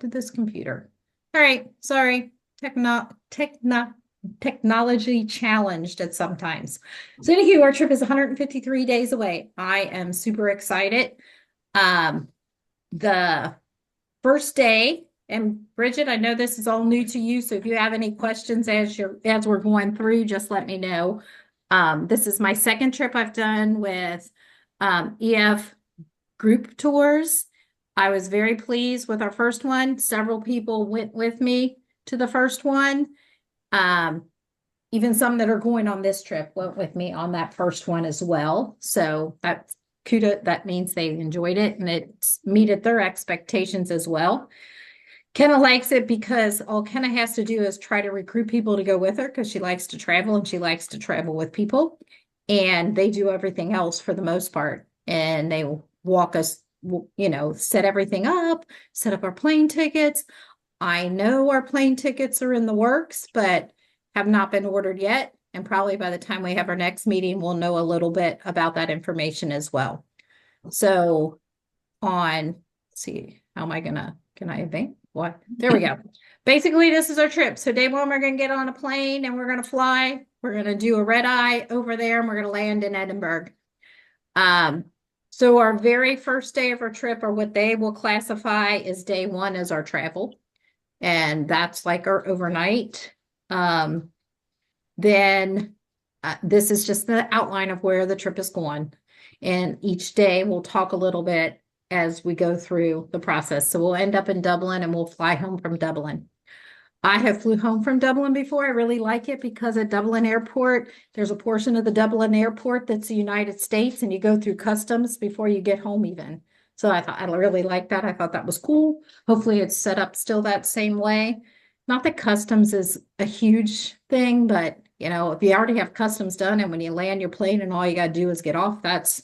did this computer? All right, sorry. Technology challenged at sometimes. So anywho, our trip is 153 days away. I am super excited. Um, the first day, and Bridget, I know this is all new to you, so if you have any questions as we're going through, just let me know. This is my second trip I've done with EF group tours. I was very pleased with our first one. Several people went with me to the first one. Um, Even some that are going on this trip went with me on that first one as well. So that's kudos. That means they enjoyed it and it meted their expectations as well. Kenna likes it because all Kenna has to do is try to recruit people to go with her because she likes to travel and she likes to travel with people. And they do everything else for the most part. And they walk us, set everything up, set up our plane tickets. I know our plane tickets are in the works, but have not been ordered yet. And probably by the time we have our next meeting, we'll know a little bit about that information as well. So let's see, how am I gonna, can I advance? What? There we go. Basically, this is our trip. So day one, we're gonna get on a plane and we're gonna fly. We're gonna do a red eye over there and we're gonna land in Edinburgh. So our very first day of our trip, or what they will classify as day one, as our travel. And that's like our overnight. Then this is just the outline of where the trip is going. And each day we'll talk a little bit as we go through the process. So we'll end up in Dublin and we'll fly home from Dublin. I have flew home from Dublin before. I really like it because at Dublin Airport, there's a portion of the Dublin Airport that's the United States, and you go through customs before you get home even. So I thought I really liked that. I thought that was cool. Hopefully it's set up still that same way. Not that customs is a huge thing, but if you already have customs done and when you land your plane and all you got to do is get off, that's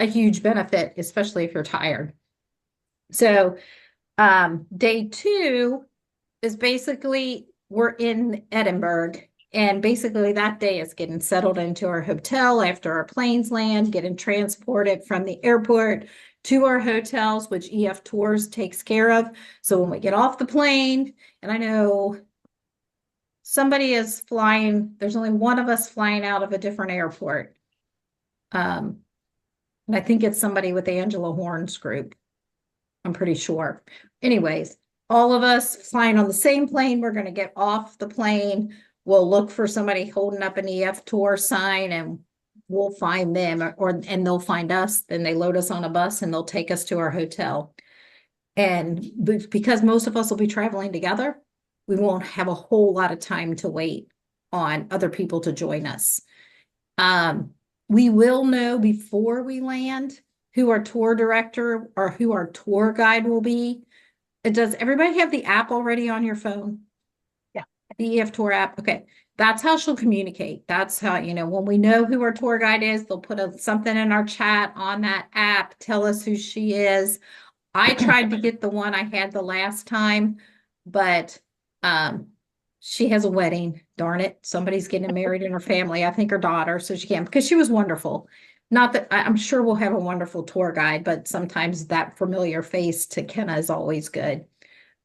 a huge benefit, especially if you're tired. So day two is basically we're in Edinburgh, and basically that day is getting settled into our hotel after our planes land, getting transported from the airport to our hotels, which EF Tours takes care of. So when we get off the plane, and I know somebody is flying, there's only one of us flying out of a different airport. And I think it's somebody with Angela Horn's group. I'm pretty sure. Anyways, all of us flying on the same plane. We're going to get off the plane. We'll look for somebody holding up an EF tour sign and we'll find them and they'll find us. Then they load us on a bus and they'll take us to our hotel. And because most of us will be traveling together, we won't have a whole lot of time to wait on other people to join us. We will know before we land who our tour director or who our tour guide will be. Does everybody have the app already on your phone? Yeah. The EF Tour app. Okay. That's how she'll communicate. That's how, when we know who our tour guide is, they'll put something in our chat on that app, tell us who she is. I tried to get the one I had the last time, but she has a wedding. Darn it. Somebody's getting married in her family. I think her daughter, so she can't, because she was wonderful. Not that I'm sure we'll have a wonderful tour guide, but sometimes that familiar face to Kenna is always good.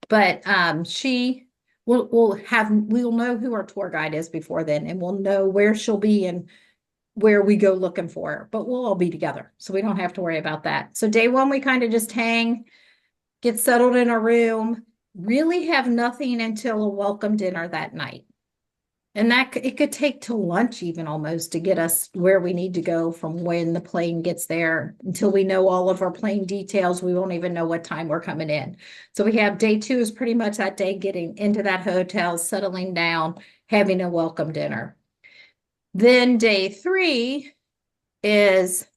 But she we'll know who our tour guide is before then, and we'll know where she'll be and where we go looking for her, but we'll all be together. So we don't have to worry about that. So day one, we kind of just hang, get settled in a room, really have nothing until a welcome dinner that night. And it could take till lunch even almost to get us where we need to go from when the plane gets there until we know all of our plane details. We won't even know what time we're coming in. So we have day two is pretty much that day getting into that hotel, settling down, having a welcome dinner. Then day three is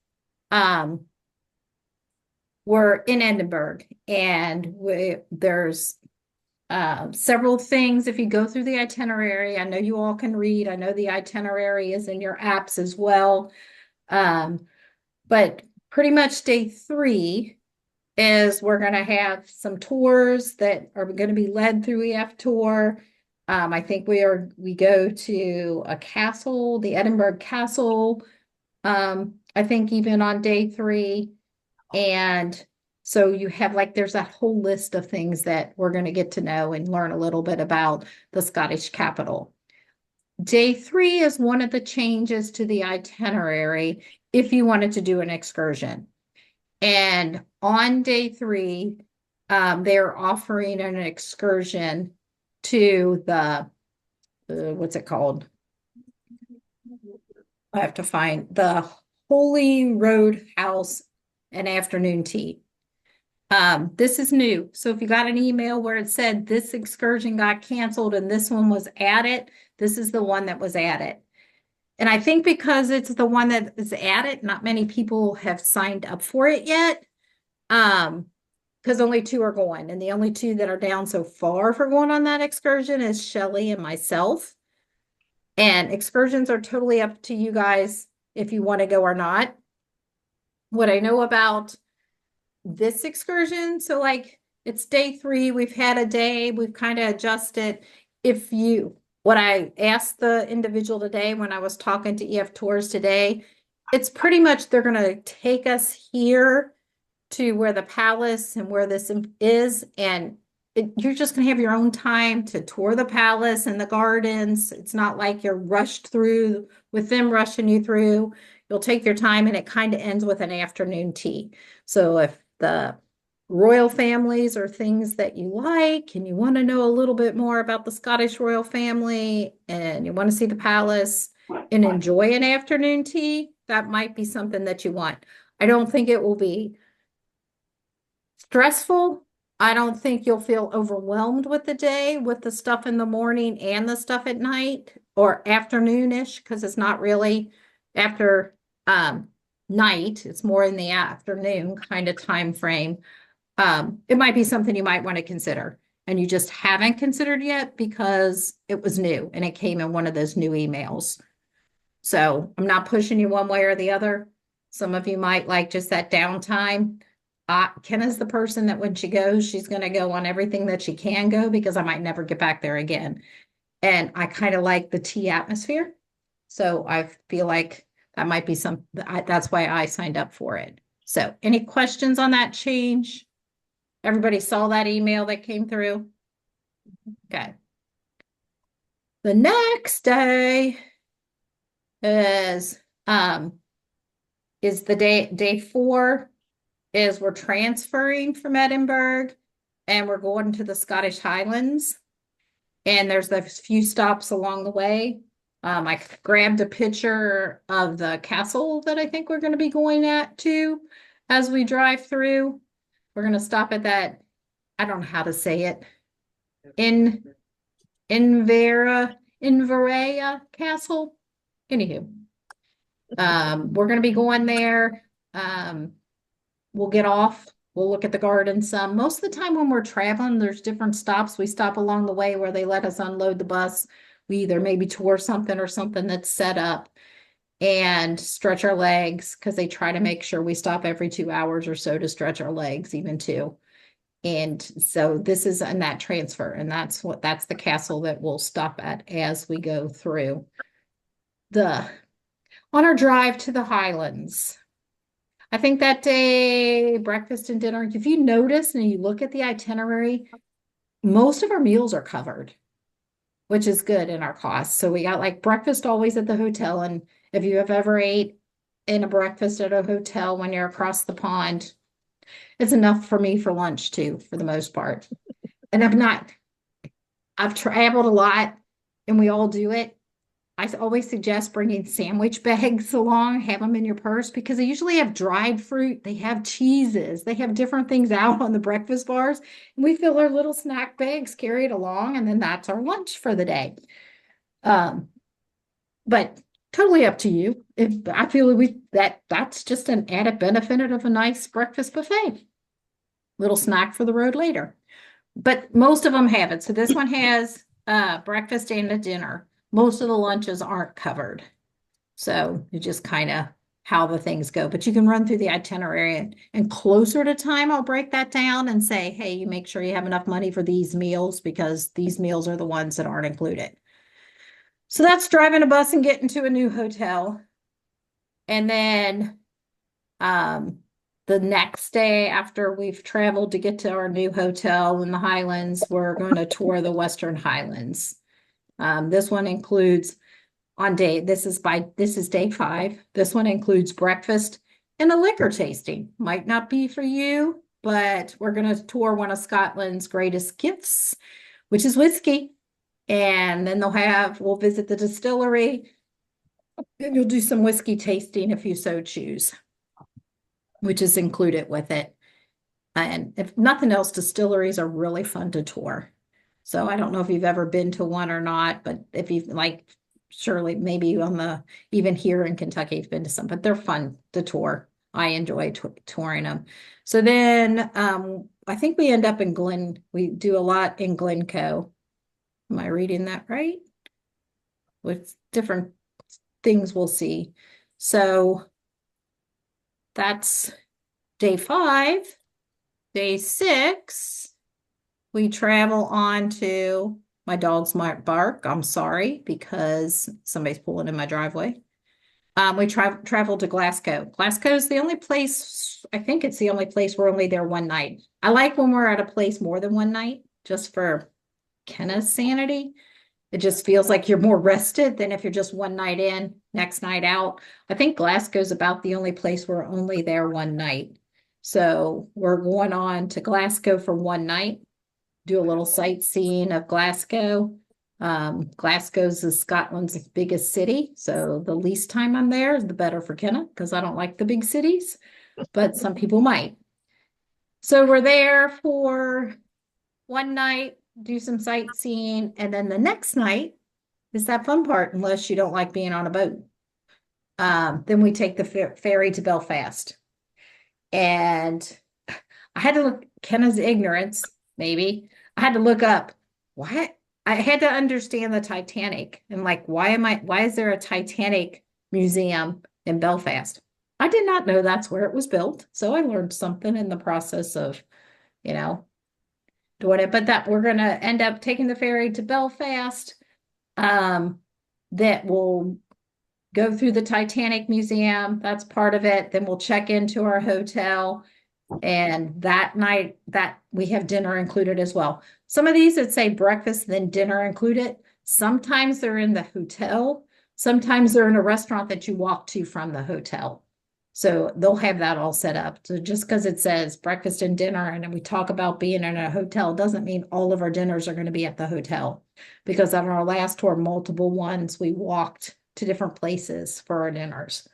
we're in Edinburgh and there's several things. If you go through the itinerary, I know you all can read. I know the itinerary is in your apps as well. But pretty much day three is we're going to have some tours that are going to be led through EF Tour. I think we go to a castle, the Edinburgh Castle. I think even on day three, and So you have like, there's that whole list of things that we're going to get to know and learn a little bit about the Scottish capital. Day 3 is one of the changes to the itinerary if you wanted to do an excursion. And on day 3, they're offering an excursion to the, what's it called? I have to find the Holy Road House and afternoon tea. This is new. So if you got an email where it said this excursion got canceled and this one was added, this is the one that was added. And I think because it's the one that is added, not many people have signed up for it yet. Because only 2 are going, and the only 2 that are down so far for going on that excursion is Shelly and myself. And excursions are totally up to you guys if you want to go or not. What I know about this excursion, so like it's day 3, we've had a day, we've kind of adjusted. What I asked the individual today when I was talking to EF Tours today, it's pretty much they're going to take us here to where the palace and where this is, and you're just going to have your own time to tour the palace and the gardens. It's not like you're rushed through with them rushing you through. You'll take your time, and it kind of ends with an afternoon tea. So if the royal families are things that you like and you want to know a little bit more about the Scottish royal family and you want to see the palace and enjoy an afternoon tea, that might be something that you want. I don't think it will be stressful. I don't think you'll feel overwhelmed with the day with the stuff in the morning and the stuff at night or afternoonish, because it's not really after night. It's more in the afternoon kind of time frame. It might be something you might want to consider, and you just haven't considered yet because it was new and it came in one of those new emails. So I'm not pushing you one way or the other. Some of you might like just that downtime. Kenna's the person that when she goes, she's going to go on everything that she can go because I might never get back there again. And I kind of like the tea atmosphere. So I feel like that might be that's why I signed up for it. So any questions on that change? Everybody saw that email that came through? Okay. The next day is the day 4 is we're transferring from Edinburgh and we're going to the Scottish Highlands. And there's a few stops along the way. I grabbed a picture of the castle that I think we're going to be going to as we drive through. We're going to stop at that, I don't know how to say it, Inveraya Castle. Anywho, we're going to be going there. We'll get off. We'll look at the garden some. Most of the time when we're traveling, there's different stops. We stop along the way where they let us unload the bus. We either maybe tour something or something that's set up and stretch our legs because they try to make sure we stop every 2 hours or so to stretch our legs even too. And so this is in that transfer, and that's the castle that we'll stop at as we go through on our drive to the Highlands. I think that day, breakfast and dinner, if you notice and you look at the itinerary, most of our meals are covered, which is good in our costs. So we got like breakfast always at the hotel. And if you have ever ate in a breakfast at a hotel when you're across the pond, it's enough for me for lunch too, for the most part. And I've traveled a lot and we all do it. I always suggest bringing sandwich bags along, have them in your purse because they usually have dried fruit, they have cheeses, they have different things out on the breakfast bars. And we fill our little snack bags, carry it along, and then that's our lunch for the day. But totally up to you. If I feel that's just an added benefit of a nice breakfast buffet. Little snack for the road later. But most of them have it. So this one has breakfast and a dinner. Most of the lunches aren't covered. So you just kind of how the things go. But you can run through the itinerary and closer to time, I'll break that down and say, hey, you make sure you have enough money for these meals because these meals are the ones that aren't included. So that's driving a bus and getting to a new hotel. And then the the next day after we've traveled to get to our new hotel in the Highlands, we're going to tour the Western Highlands. This one includes this is day 5. This one includes breakfast and a liquor tasting. Might not be for you, but we're going to tour one of Scotland's greatest gifts, which is whiskey. And then we'll visit the distillery, and you'll do some whiskey tasting if you so choose, which is included with it. And if nothing else, distilleries are really fun to tour. So I don't know if you've ever been to one or not, but if you've surely maybe even here in Kentucky, you've been to some, but they're fun to tour. I enjoy touring them. So then I think we end up we do a lot in Glencoe. Am I reading that right? With different things we'll see. So that's day 5. Day 6, we travel on to, my dogs might bark. I'm sorry, because somebody's pulling in my driveway. We travel to Glasgow. Glasgow is the only place, I think it's the only place we're only there one night. I like when we're at a place more than one night, just for Kenna's sanity. It just feels like you're more rested than if you're just one night in, next night out. I think Glasgow's about the only place we're only there one night. So we're going on to Glasgow for one night, do a little sightseeing of Glasgow. Glasgow's Scotland's biggest city. So the least time I'm there, the better for Kenna, because I don't like the big cities, but some people might. So we're there for one night, do some sightseeing, and then the next night is that fun part, unless you don't like being on a boat. Then we take the ferry to Belfast. And I had to look, Kenna's ignorance, maybe. I had to look up why. I had to understand the Titanic and why is there a Titanic museum in Belfast? I did not know that's where it was built. So I learned something in the process of, doing it. But that we're going to end up taking the ferry to Belfast. That will go through the Titanic Museum. That's part of it. Then we'll check into our hotel. And that night that we have dinner included as well. Some of these would say breakfast, then dinner included. Sometimes they're in the hotel. Sometimes they're in a restaurant that you walk to from the hotel. So they'll have that all set up. So just because it says breakfast and dinner, and we talk about being in a hotel, doesn't mean all of our dinners are going to be at the hotel. Because on our last tour, multiple ones, we walked to different places for our dinners,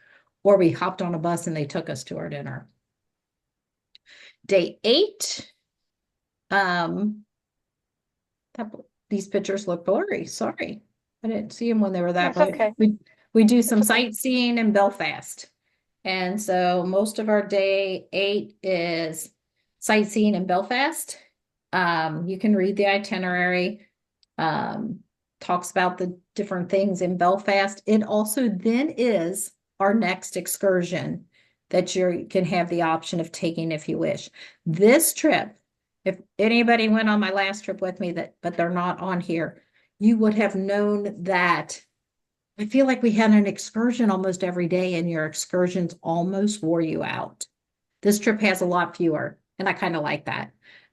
or we hopped on a bus and they took us to our dinner. Day 8. These pictures look blurry. Sorry. I didn't see them when they were that That's bright. okay. We do some sightseeing in Belfast. And so most of our day 8 is sightseeing in Belfast. You can read the itinerary. Talks about the different things in Belfast. It also then is our next excursion that you can have the option of taking if you wish. This trip, if anybody went on my last trip with me but they're not on here, you would have known that I feel like we had an excursion almost every day and your excursions almost wore you out. This trip has a lot fewer, and I kind of like that.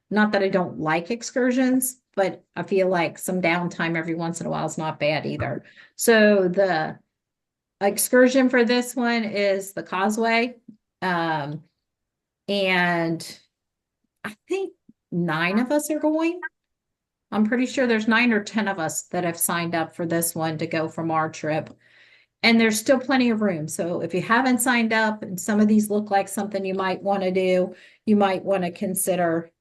Not that I don't like excursions, but I feel like some downtime every once in a while is not bad either. So the excursion for this one is the Causeway. And I think 9 of us are going. I'm pretty sure there's 9 or 10 of us that have signed up for this one to go from our trip. And there's still plenty of room. So if you haven't signed up and some of these look like something you might want to do, you might want to consider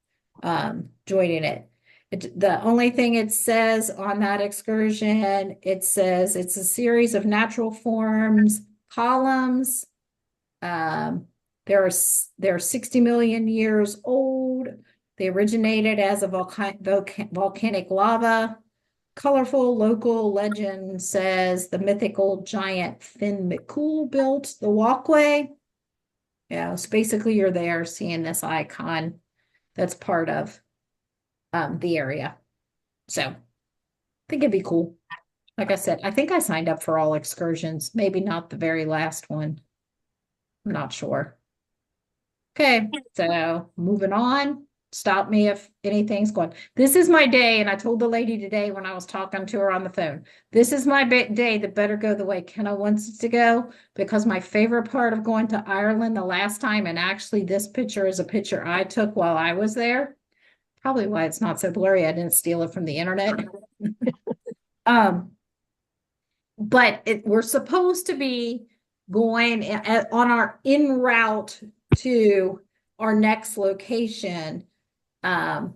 joining it. The only thing it says on that excursion, it says it's a series of natural forms, columns. They're 60 million years old. They originated as a volcanic lava. Colorful local legend says the mythical giant Finn McCool built the walkway. Yeah, so basically you're there seeing this icon that's part of the area. So I think it'd be cool. Like I said, I think I signed up for all excursions, maybe not the very last one. I'm not sure. Okay, so moving on. Stop me if anything's going. This is my day, and I told the lady today when I was talking to her on the phone, this is my day that better go the way Kenna wants it to go, because my favorite part of going to Ireland the last time, and actually this picture is a picture I took while I was there. Probably why it's not so blurry. I didn't steal it from the internet. Um, but we're supposed to be going on our en route to our next location, um,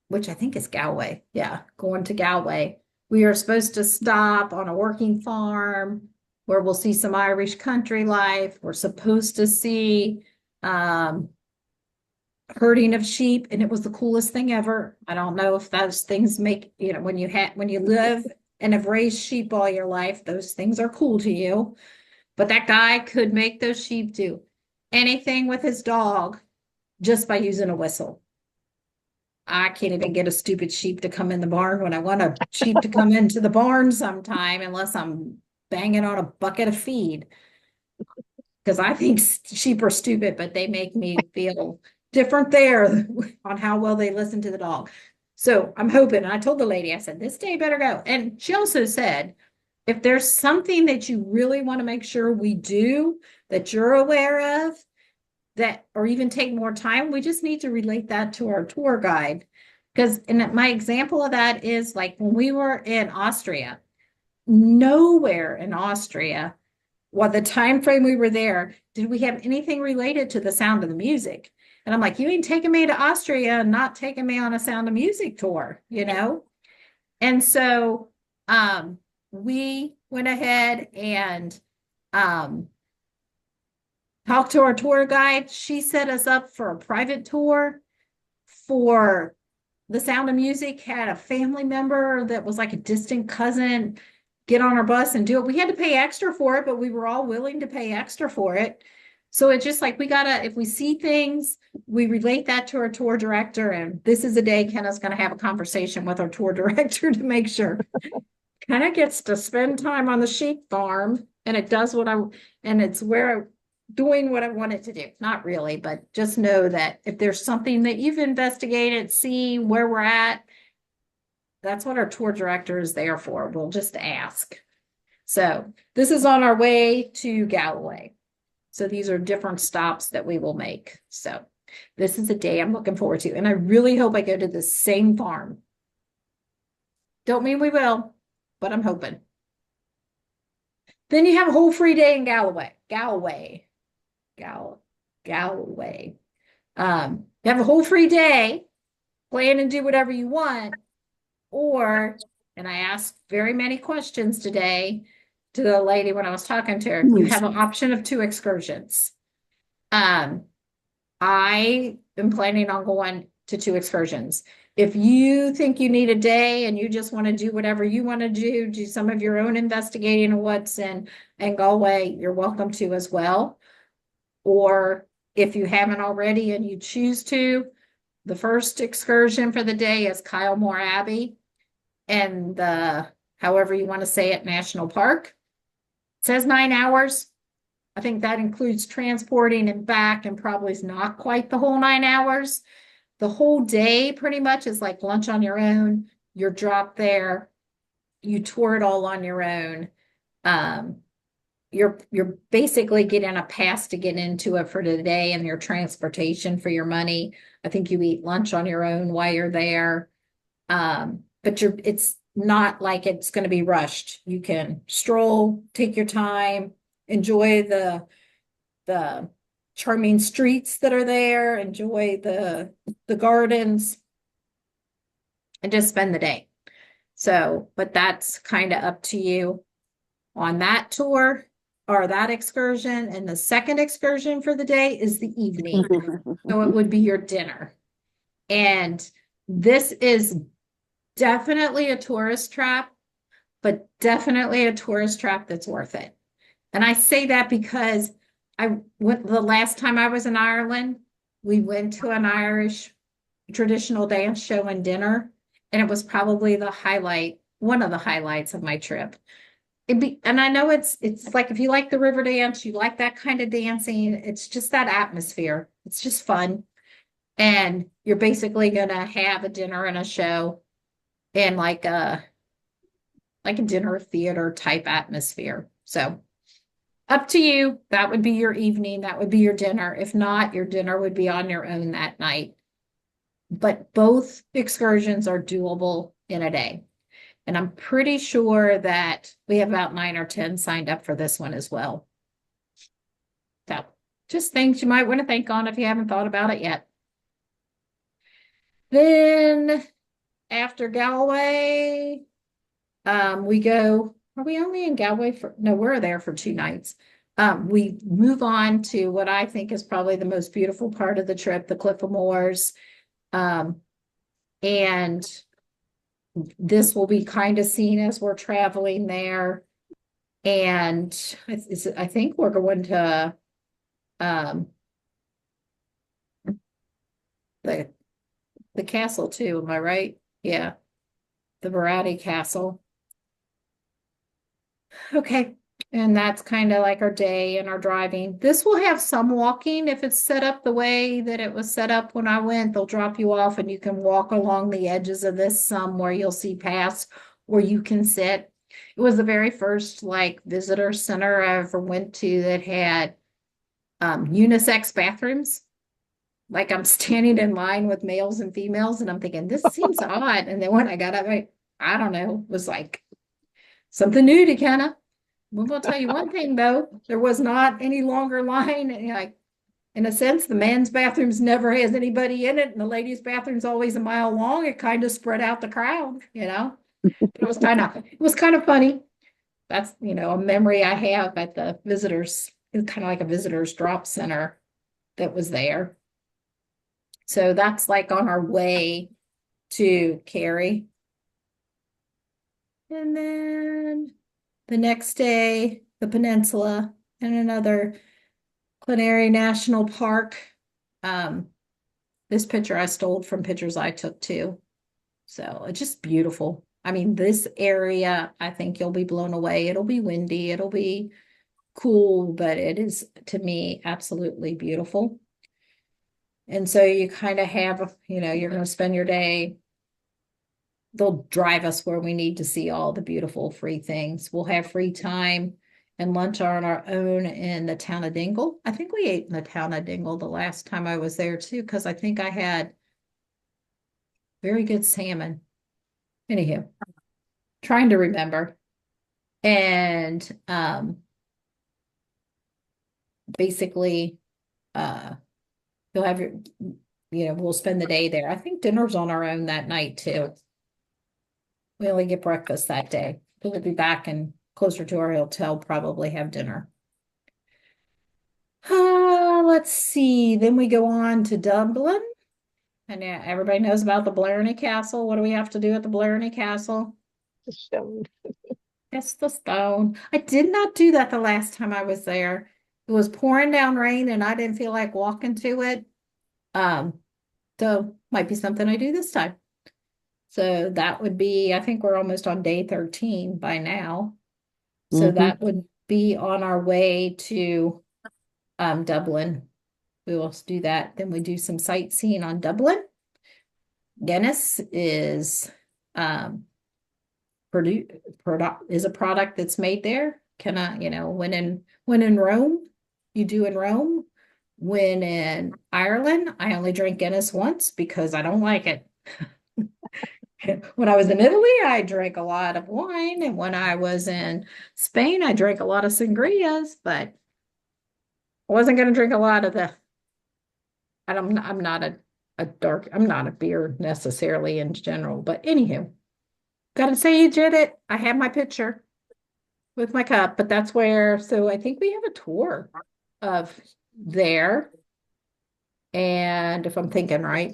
which I think is Galway. Yeah, going to Galway. We are supposed to stop on a working farm where we'll see some Irish country life. We're supposed to see um, herding of sheep, and it was the coolest thing ever. I don't know if those things make, when you live and have raised sheep all your life, those things are cool to you. But that guy could make those sheep do anything with his dog just by using a whistle. I can't even get a stupid sheep to come in the barn when I want a sheep to come into the barn sometime, unless I'm banging on a bucket of feed. Because I think sheep are stupid, but they make me feel different there on how well they listen to the dog. So I'm hoping, and I told the lady, I said, this day better go. And she also said, if there's something that you really want to make sure we do that you're aware of, that, or even take more time, we just need to relate that to our tour guide. Because, and my example of that is like when we were in Austria, nowhere in Austria, well, the time frame we were there, did we have anything related to the Sound of the Music? And I'm like, you ain't taking me to Austria and not taking me on a Sound of Music tour, you know? And so we went ahead and um, talked to our tour guide. She set us up for a private tour for the Sound of Music, had a family member that was like a distant cousin get on our bus and do it. We had to pay extra for it, but we were all willing to pay extra for it. So it's just like we gotta, if we see things, we relate that to our tour director. And this is a day Kenna's gonna have a conversation with our tour director to make sure Kenna gets to spend time on the sheep farm, and it does what and it's where doing what I want it to do. Not really, but just know that if there's something that you've investigated, see where we're at, that's what our tour director is there for. We'll just ask. So this is on our way to Galloway. So these are different stops that we will make. So this is a day I'm looking forward to. And I really hope I go to the same farm. Don't mean we will, but I'm hoping. Then you have a whole free day in Galloway. You have a whole free day, plan and do whatever you want. Or, and I asked very many questions today to the lady when I was talking to her, you have an option of 2 excursions. I am planning on going to 2 excursions. If you think you need a day and you just want to do whatever you want to do some of your own investigating of what's in Galway, you're welcome to as well. Or if you haven't already and you choose to, the first excursion for the day is Kylemore Abbey and the, however you want to say it, National Park. It says 9 hours. I think that includes transporting and back, and probably is not quite the whole 9 hours. The whole day pretty much is like lunch on your own. You're dropped there. You tour it all on your own. You're basically getting a pass to get into it for the day and your transportation for your money. I think you eat lunch on your own while you're there. But it's not like it's going to be rushed. You can stroll, take your time, enjoy the charming streets that are there, enjoy the gardens, and just spend the day. So, but that's kind of up to you on that tour or that excursion. And the second excursion for the day is the evening. So it would be your dinner. And this is definitely a tourist trap, but definitely a tourist trap that's worth it. And I say that because I went the last time I was in Ireland, we went to an Irish traditional dance show and dinner, and it was probably the highlight, one of the highlights of my trip. and I know it's like if you like the river dance, you like that kind of dancing, it's just that atmosphere. It's just fun. And you're basically gonna have a dinner and a show in like a dinner theater type atmosphere. So up to you. That would be your evening. That would be your dinner. If not, your dinner would be on your own that night. But both excursions are doable in a day. And I'm pretty sure that we have about 9 or 10 signed up for this one as well. So just things you might want to think on if you haven't thought about it yet. Then after Galway, we go, are we only in Galway for, no, we're there for 2 nights. We move on to what I think is probably the most beautiful part of the trip, the Cliff of Moors. And this will be kind of seen as we're traveling there. And I think we're going to the castle too, am I right? Yeah, the Bratty Castle. Okay, and that's kind of like our day and our driving. This will have some walking if it's set up the way that it was set up when I went. They'll drop you off and you can walk along the edges of this some where you'll see paths where you can sit. It was the very first like visitor center I ever went to that had unisex bathrooms. Like I'm standing in line with males and females, and I'm thinking, this seems odd. And then when I got up, I don't know, it was like something new to kind of. Well, I'll tell you one thing though, there was not any longer line. And, like in a sense, the men's bathrooms never has anybody in it, and the ladies' bathroom's always a mile long. It kind of spread out the crowd, you know. It was kind of funny. That's a memory I have at the visitors. It's kind of like a visitors drop center that was there. So that's like on our way to Kerry. And then the next day, the peninsula and another Glengarry National Park. This picture I stole from pictures I took too. So it's just beautiful. I mean, this area, I think you'll be blown away. It'll be windy, it'll be cool, but it is to me absolutely beautiful. And so you kind of have, you're going to spend your day. They'll drive us where we need to see all the beautiful free things. We'll have free time and lunch on our own in the town of Dingle. I think we ate in the town of Dingle the last time I was there too, because I think I had very good salmon. Anywho, trying to remember. And basically, you'll have your, we'll spend the day there. I think dinner's on our own that night too. We only get breakfast that day. We'll be back and closer to our hotel, probably have dinner. Let's see. Then we go on to Dublin. And yeah, everybody knows about the Blarney Castle. What do we have to do at the Blarney Castle? The stone. It's the stone. I did not do that the last time I was there. It was pouring down rain and I didn't feel like walking to it. So might be something I do this time. So that would be, I think we're almost on day 13 by now. So that would be on our way to Dublin. We will do that. Then we do some sightseeing on Dublin. Guinness is is a product that's made there. When in Rome, you do in Rome. When in Ireland, I only drink Guinness once because I don't like it. When I was in Italy, I drank a lot of wine, and when I was in Spain, I drank a lot of sangrias, but I wasn't going to drink a lot of the. I'm not I'm not a beer necessarily in general, but anywho, gotta say you did it. I have my picture with my cup, but that's where. So I think we have a tour of there, and if I'm thinking right.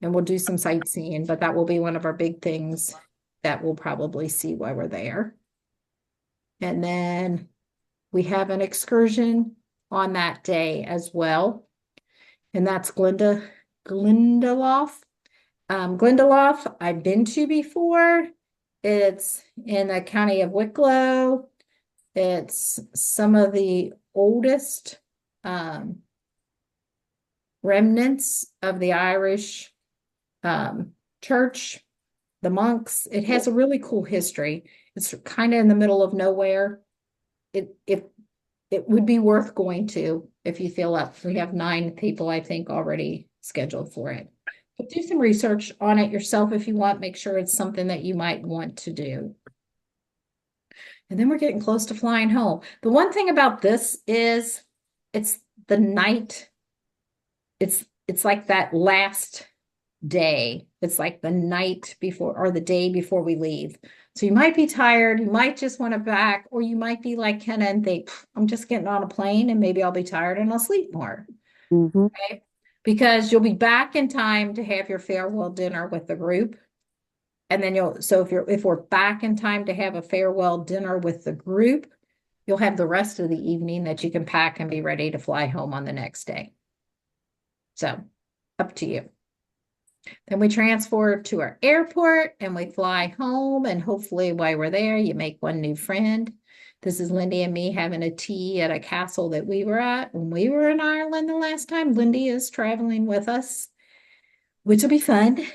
And we'll do some sightseeing, but that will be one of our big things that we'll probably see while we're there. And then we have an excursion on that day as well. And that's Glendalough. Glendalough, I've been to before. It's in the county of Wicklow. It's some of the oldest remnants of the Irish church, the monks. It has a really cool history. It's kind of in the middle of nowhere. It would be worth going to if you feel up. We have 9 people, I think, already scheduled for it. But do some research on it yourself if you want. Make sure it's something that you might want to do. And then we're getting close to flying home. The one thing about this is it's the night. It's like that last day. It's like the night before or the day before we leave. So you might be tired, you might just want to back, or you might be like Kenna and think, I'm just getting on a plane and maybe I'll be tired and I'll sleep more. Mm-hmm. Okay. Because you'll be back in time to have your farewell dinner with the group. And then so if we're back in time to have a farewell dinner with the group, you'll have the rest of the evening that you can pack and be ready to fly home on the next day. So up to you. Then we transfer to our airport and we fly home. And hopefully, while we're there, you make one new friend. This is Lindy and me having a tea at a castle that we were at when we were in Ireland the last time. Lindy is traveling with us, which will be fun.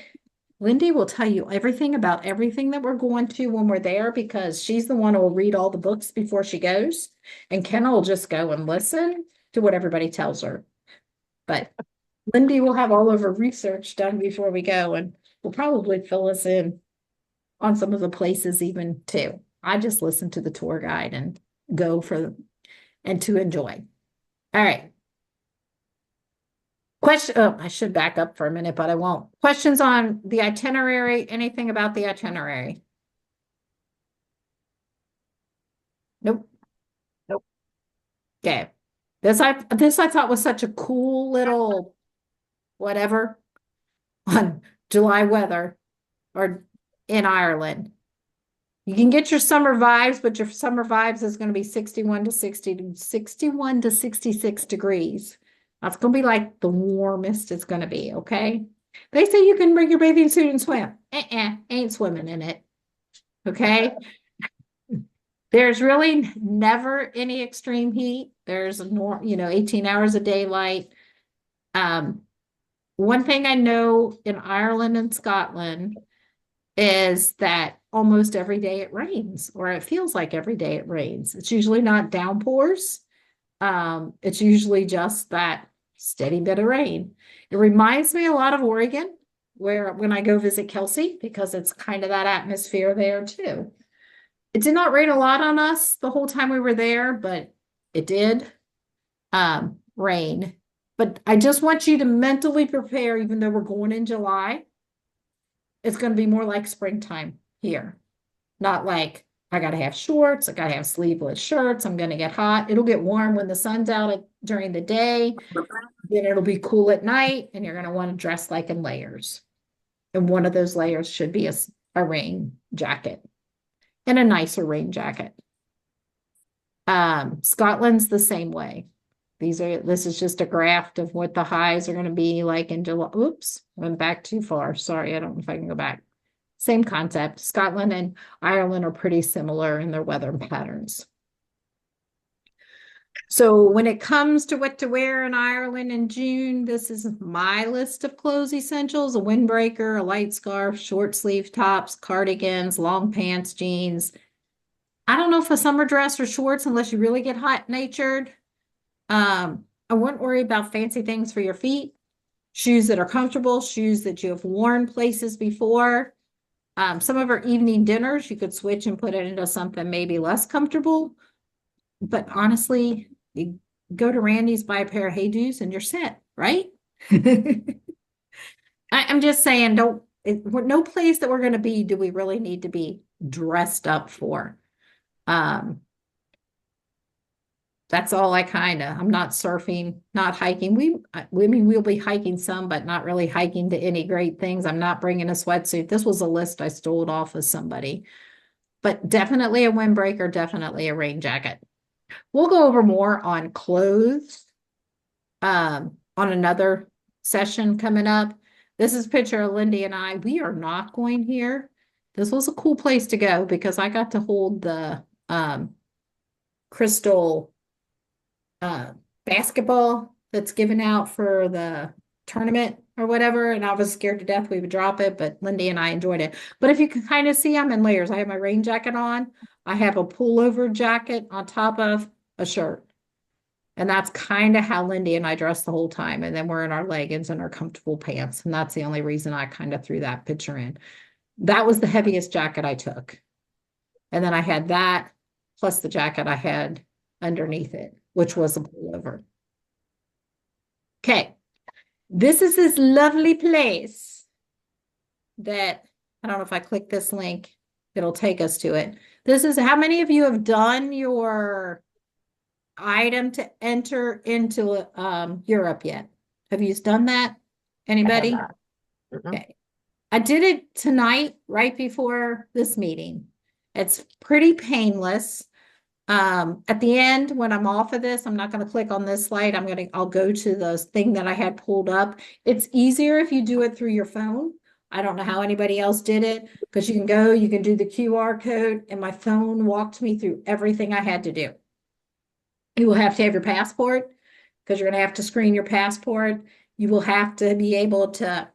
Lindy will tell you everything about everything that we're going to when we're there because she's the one who will read all the books before she goes. And Kenna will just go and listen to what everybody tells her. But Lindy will have all of her research done before we go and will probably fill us in on some of the places even too. I just listen to the tour guide and go for and to enjoy. All right. Question. Oh, I should back up for a minute, but I won't. Questions on the itinerary? Anything about the itinerary? Nope. Nope. Okay. This I thought was such a cool little whatever on July weather or in Ireland. You can get your summer vibes, but your summer vibes is going to be 61 to 66 degrees. That's going to be like the warmest it's going to be, okay? They say you can bring your bathing suit and swim. Ain't swimming in it. Okay? There's really never any extreme heat. There's 18 hours a daylight. Um, One thing I know in Ireland and Scotland is that almost every day it rains, or it feels like every day it rains. It's usually not downpours. It's usually just that steady bit of rain. It reminds me a lot of Oregon, where when I go visit Kelsey, because it's kind of that atmosphere there too. It did not rain a lot on us the whole time we were there, but it did rain. But I just want you to mentally prepare, even though we're going in July, it's going to be more like springtime here. Not like I got to have shorts, I got to have sleeveless shirts, I'm going to get hot. It'll get warm when the sun's out during the day, then it'll be cool at night, and you're going to want to dress like in layers. And one of those layers should be a rain jacket and a nicer rain jacket. Scotland's the same way. This is just a graph of what the highs are going to be like in July. Oops, went back too far. Sorry, I don't know if I can go back. Same concept. Scotland and Ireland are pretty similar in their weather patterns. So when it comes to what to wear in Ireland in June, this is my list of clothes essentials: a windbreaker, a light scarf, short sleeve tops, cardigans, long pants, jeans. I don't know if a summer dress or shorts unless you really get hot natured. I wouldn't worry about fancy things for your feet. Shoes that are comfortable, shoes that you have worn places before. Some of our evening dinners, you could switch and put it into something maybe less comfortable. But honestly, you go to Randy's, buy a pair of Hey Dudes, and you're set, right? I'm just saying, no place that we're going to be do we really need to be dressed up for. That's all I'm not surfing, not hiking. I mean, we'll be hiking some, but not really hiking to any great things. I'm not bringing a sweatsuit. This was a list I stole off of somebody, but definitely a windbreaker, definitely a rain jacket. We'll go over more on clothes, on another session coming up. This is a picture of Lindy and I. We are not going here This was a cool place to go because I got to hold the crystal uh basketball that's given out for the tournament or whatever, and I was scared to death we would drop it, but Lindy and I enjoyed it. But if you can kind of see, I'm in layers. I have my rain jacket on, I have a pullover jacket on top of a shirt. And that's kind of how Lindy and I dress the whole time. And then we're in our leggings and our comfortable pants. And that's the only reason I kind of threw that picture in. That was the heaviest jacket I took. And then I had that plus the jacket I had underneath it, which was a pullover. Okay. This is this lovely place that I don't know if I click this link, it'll take us to it. This is how many of you have done your item to enter into Europe yet? Have you done that? Anybody? Okay. I did it tonight, right before this meeting. It's pretty painless. At the end, when I'm off of this, I'm not going to click on this slide. I'll go to the thing that I had pulled up. It's easier if you do it through your phone. I don't know how anybody else did it because you can do the QR code, and my phone walked me through everything I had to do. You will have to have your passport because you're going to have to screen your passport. You will have to be able to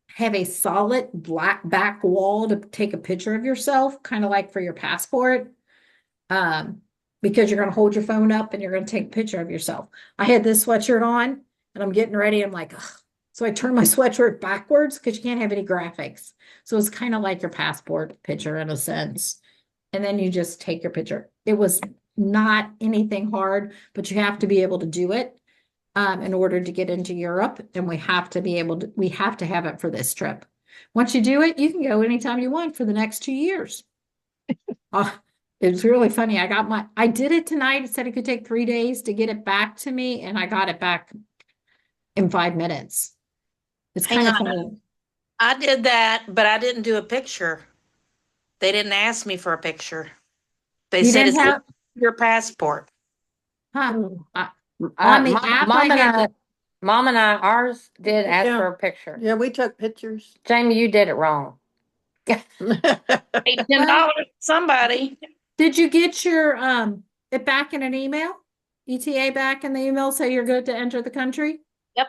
have a solid black back wall to take a picture of yourself, kind of like for your passport. Because you're going to hold your phone up and you're going to take a picture of yourself. I had this sweatshirt on and I'm getting ready. I'm like, ugh. So I turned my sweatshirt backwards because you can't have any graphics. So it's kind of like your passport picture in a sense. And then you just take your picture. It was not anything hard, but you have to be able to do it in order to get into Europe. And we have to have it for this trip. Once you do it, you can go anytime you want for the next 2 years. It's really funny. I did it tonight. It said it could take 3 days to get it back to me, and I got it back in 5 minutes. It's kind of funny. I did that, but I didn't do a picture. They didn't ask me for a picture. They said it's your passport. Huh? On the app, Mom and I, ours did ask for a picture. Yeah, we took pictures. Jamie, you did it wrong. $10, somebody. Did you get your it back in an email? ETA back in the email say you're good to enter the country? Yep.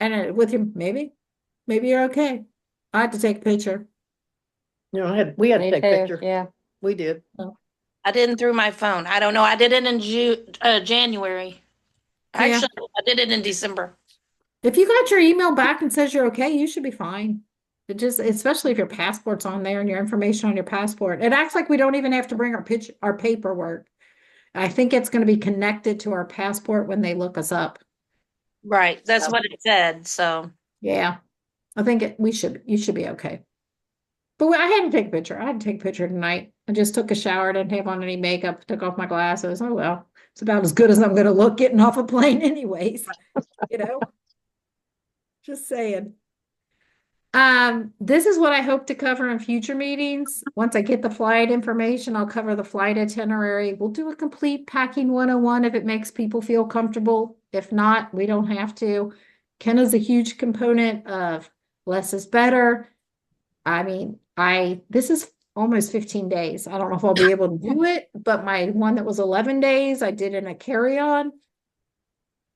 And with you, maybe you're okay. I had to take a picture. No, we had to take a picture. Yeah, we did. I didn't through my phone. I don't know. I did it in January. Actually, I did it in December. If you got your email back and says you're okay, you should be fine. It just, especially if your passport's on there and your information on your passport, it acts like we don't even have to bring our paperwork. I think it's going to be connected to our passport when they look us up. Right. That's what it said. So yeah, I think you should be okay. But I had to take a picture. I had to take a picture tonight. I just took a shower, didn't have on any makeup, took off my glasses. Oh, well, it's about as good as I'm going to look getting off a plane anyways, just saying. This is what I hope to cover in future meetings. Once I get the flight information, I'll cover the flight itinerary. We'll do a complete packing 101 if it makes people feel comfortable. If not, we don't have to. Kenna's a huge component of less is better. I mean, this is almost 15 days. I don't know if I'll be able to do it, but my one that was 11 days, I did in a carry-on.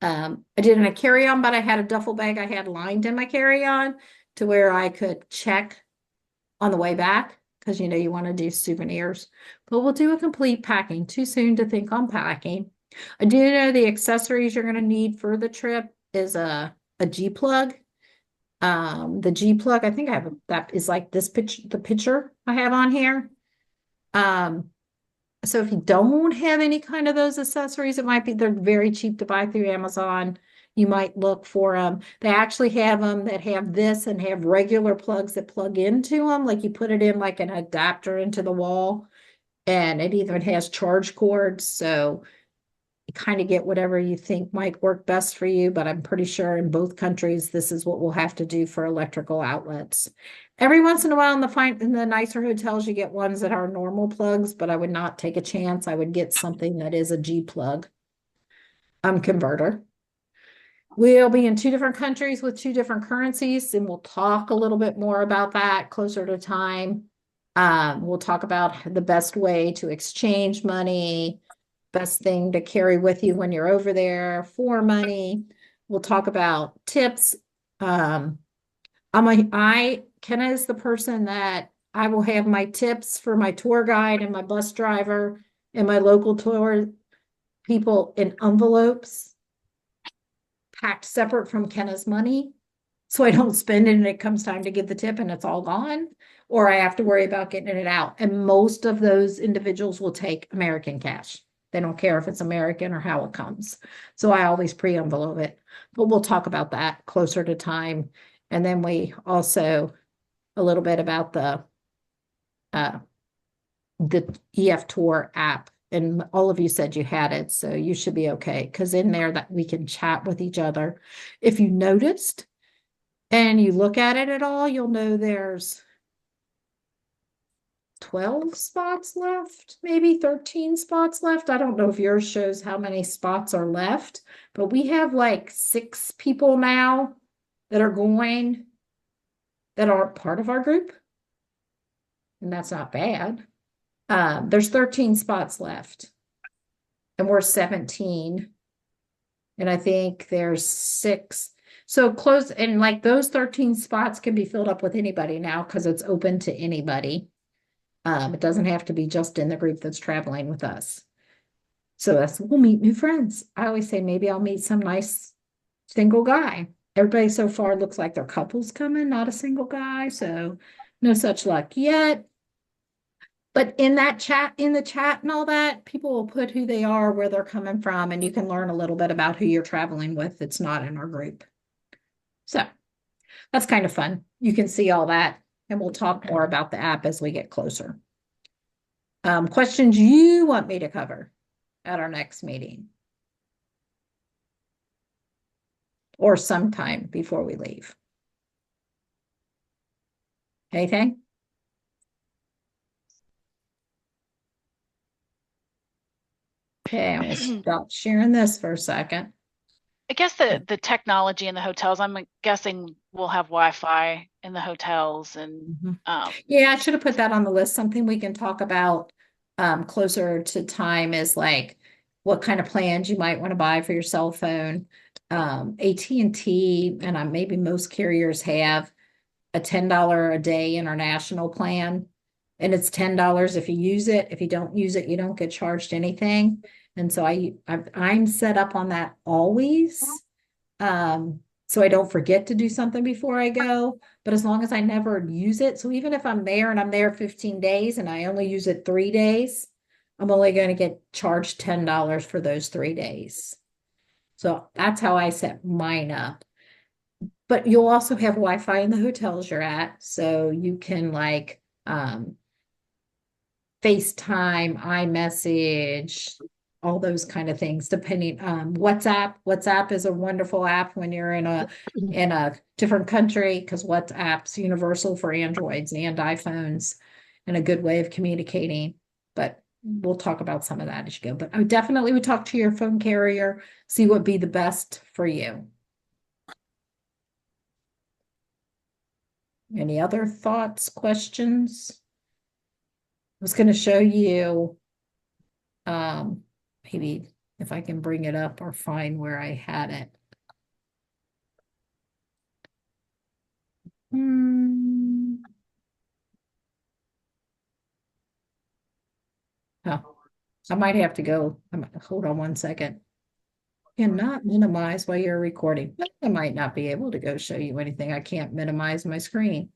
I did in a carry-on, but I had a duffel bag I had lined in my carry-on to where I could check on the way back because you want to do souvenirs. But we'll do a complete packing. Too soon to think on packing. I do know the accessories you're going to need for the trip is a G plug. The G plug, I think I have that is like this picture, the picture I have on here. So if you don't have any kind of those accessories, they're very cheap to buy through Amazon. You might look for them. They actually have them that have this and have regular plugs that plug into them. Like you put it in like an adapter into the wall, and it even has charge cords. So you kind of get whatever you think might work best for you. But I'm pretty sure in both countries, this is what we'll have to do for electrical outlets. Every once in a while in the nicer hotels, you get ones that are normal plugs, but I would not take a chance. I would get something that is a G plug converter. We'll be in 2 different countries with 2 different currencies, and we'll talk a little bit more about that closer to time. We'll talk about the best way to exchange money, best thing to carry with you when you're over there for money. We'll talk about tips. Kenna is the person that I will have my tips for my tour guide and my bus driver and my local tour people in envelopes packed separate from Kenna's money. So I don't spend it and it comes time to give the tip and it's all gone, or I have to worry about getting it out. And most of those individuals will take American cash. They don't care if it's American or how it comes. So I always pre-envelope it, but we'll talk about that closer to time. And then we also a little bit about the EF Tour app. And all of you said you had it, so you should be okay. Because in there that we can chat with each other. If you noticed and you look at it at all, you'll know there's 12 spots left, maybe 13 spots left. I don't know if yours shows how many spots are left, but we have like 6 people now that are going that are part of our group. And that's not bad. There's 13 spots left. And we're 17. And I think there's 6. So close, and like those 13 spots can be filled up with anybody now because it's open to anybody. It doesn't have to be just in the group that's traveling with us. So we'll meet new friends. I always say maybe I'll meet some nice single guy. Everybody so far looks like they're couples coming, not a single guy. So no such luck yet. But in the chat and all that, people will put who they are, where they're coming from, and you can learn a little bit about who you're traveling with that's not in our group. So that's kind of fun. You can see all that, and we'll talk more about the app as we get closer. Questions you want me to cover at our next meeting? Or sometime before we leave. Anything? Okay, I'm gonna stop sharing this for a second. I guess the technology in the hotels, I'm guessing we'll have Wi-Fi in the hotels and yeah, I should have put that on the list. Something we can talk about closer to time is like what kind of plans you might want to buy for your cell phone. AT&T and maybe most carriers have a $10 a day international plan. And it's $10 if you use it. If you don't use it, you don't get charged anything. And so I'm set up on that always. So I don't forget to do something before I go. But as long as I never use it, so even if I'm there and I'm there 15 days and I only use it 3 days, I'm only going to get charged $10 for those 3 days. So that's how I set mine up. But you'll also have Wi-Fi in the hotels you're at. So you can like FaceTime, iMessage, all those kind of things, depending WhatsApp. WhatsApp is a wonderful app when you're in a different country, because WhatsApp's universal for Androids and iPhones and a good way of communicating. But we'll talk about some of that as you go. But I definitely would talk to your phone carrier, see what would be the best for you. Any other thoughts, questions? I was going to show you, maybe if I can bring it up or find where I had it. Oh, I might have to go. Hold on one second. Cannot minimize while you're recording. I might not be able to go show you anything. I can't minimize my screen.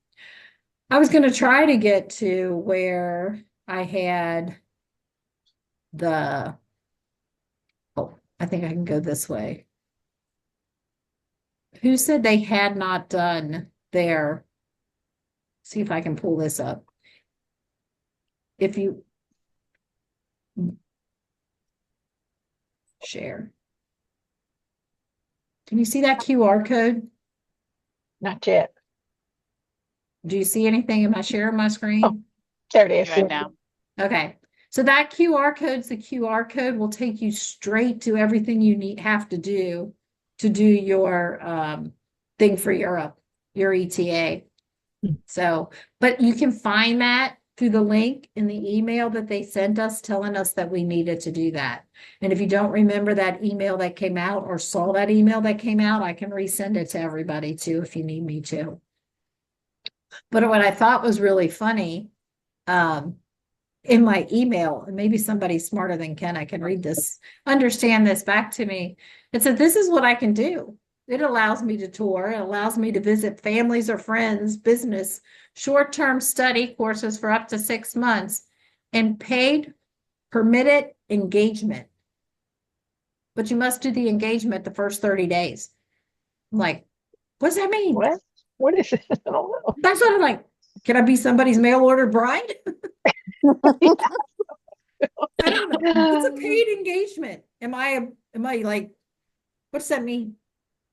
I was going to try to get to where I had the, oh, I think I can go this way. Who said they had not done their, see if I can pull this up. If you share. Can you see that QR code? Not yet. Do you see anything? Am I sharing my screen? Oh, there it is. right now. Okay. So that QR code's the QR code will take you straight to everything you have to do your thing for Europe, your ETA. So, but you can find that through the link in the email that they sent us telling us that we needed to do that. And if you don't remember that email that came out or saw that email that came out, I can resend it to everybody too if you need me to. But what I thought was really funny, in my email, and maybe somebody smarter than Ken, I can read this, understand this back to me. It said, this is what I can do. It allows me to tour. It allows me to visit families or friends, business, short-term study courses for up to 6 months, and paid permitted engagement. But you must do the engagement the first 30 days. I'm like, what does that mean? What? What is it? I don't know. That's what I'm like. Can I be somebody's mail order bride? I don't know. It's a paid engagement. Am I like, what's that mean?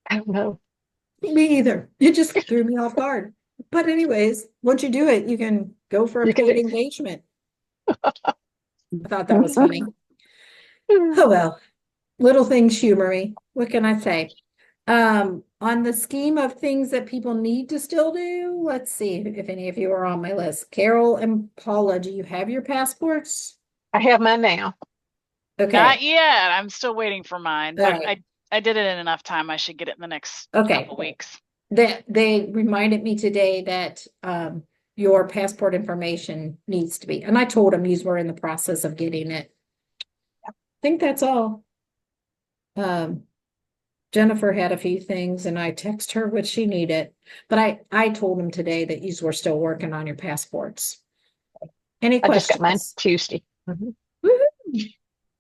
I don't know. Me either. It just threw me off guard. But anyways, once you do it, you can go for a You can paid do- engagement. I thought that was funny. Oh well, little things humor me. What can I say? On the scheme of things that people need to still do, let's see if any of you are on my list. Carol and Paula, do you have your passports? I have mine now. Okay. Not yet. I'm still waiting for mine, but Alright. I did it in enough time. I should get it in the next Okay. couple weeks. They reminded me today that your passport information needs to be, and I told them you were in the process of getting it. I think that's all. Jennifer had a few things and I texted her what she needed, but I told them today that you were still working on your passports. Any I just got mine questions? Tuesday. Mhm. Woohoo.